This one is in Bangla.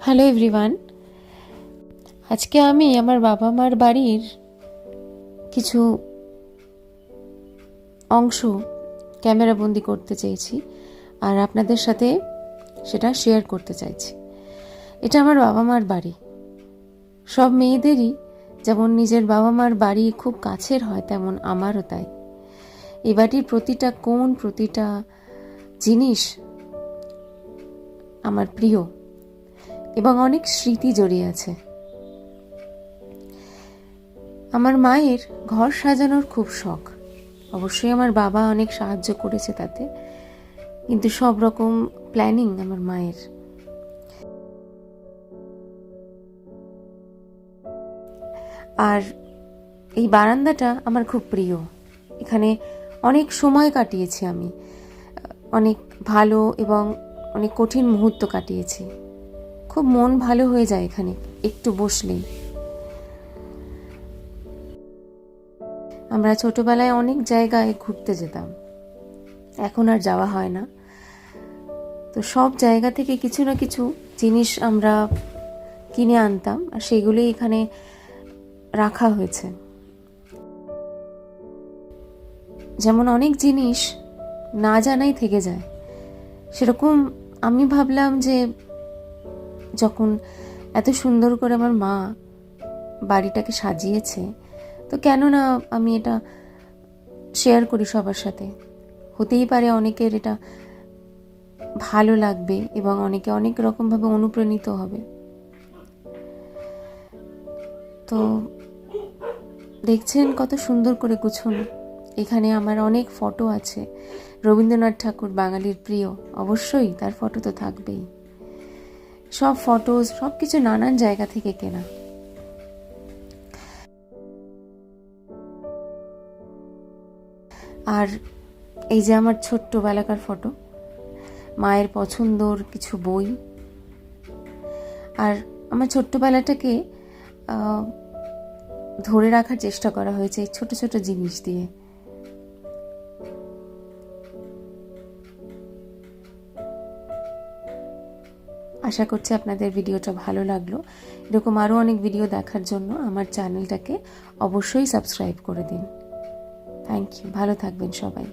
হ্যালো এভরিওয়ান, আজকে আমি আমার বাবা মার বাড়ির কিছু অংশ ক্যামেরাবন্দি করতে চেয়েছি আর আপনাদের সাথে সেটা শেয়ার করতে চাইছি। এটা আমার বাবা মার বাড়ি। সব মেয়েদেরই যেমন নিজের বাবা মার বাড়ি খুব কাছের হয়, তেমন আমারও তাই। এই বাড়ির প্রতিটা কোণ, প্রতিটা জিনিস আমার প্রিয় এবং অনেক স্মৃতি জড়িয়ে আছে। আমার মায়ের ঘর সাজানোর খুব শখ। অবশ্যই আমার বাবা অনেক সাহায্য করেছে তাতে, কিন্তু সব রকম প্ল্যানিং আমার মায়ের। আর এই বারান্দাটা আমার খুব প্রিয়। এখানে অনেক সময় কাটিয়েছি আমি, অনেক ভালো এবং অনেক কঠিন মুহূর্ত কাটিয়েছি। খুব মন ভালো হয়ে যায় এখানে একটু বসলেই। আমরা ছোটবেলায় অনেক জায়গায় ঘুরতে যেতাম, এখন আর যাওয়া হয় না। তো সব জায়গা থেকে কিছু না কিছু জিনিস আমরা কিনে আনতাম আর সেগুলোই এখানে রাখা হয়েছে। যেমন অনেক জিনিস না জানাই থেকে যায়, সেরকম আমি ভাবলাম যে যখন এত সুন্দর করে আমার মা বাড়িটাকে সাজিয়েছে, তো কেন না আমি এটা শেয়ার করি সবার সাথে। হতেই পারে অনেকের এটা ভালো লাগবে এবং অনেকে অনেক রকমভাবে অনুপ্রাণিত হবে। তো দেখছেন কত সুন্দর করে গুছানো। এখানে আমার অনেক ফটো আছে। রবীন্দ্রনাথ ঠাকুর বাঙালির প্রিয়, অবশ্যই তার ফটো তো থাকবেই। সব ফটো, সব কিছু নানান জায়গা থেকে কেনা। আর এই যে আমার ছোট্টবেলাকার ফটো, মায়ের পছন্দর কিছু বই। আর আমার ছোট্টবেলাটাকে ধরে রাখার চেষ্টা করা হয়েছে এই ছোট ছোট জিনিস দিয়ে। আশা করছি আপনাদের ভিডিওটা ভালো লাগলো। এরকম আরও অনেক ভিডিও দেখার জন্য আমার চ্যানেলটাকে অবশ্যই সাবস্ক্রাইব করে দিন। Thank you. ভালো থাকবেন সবাই।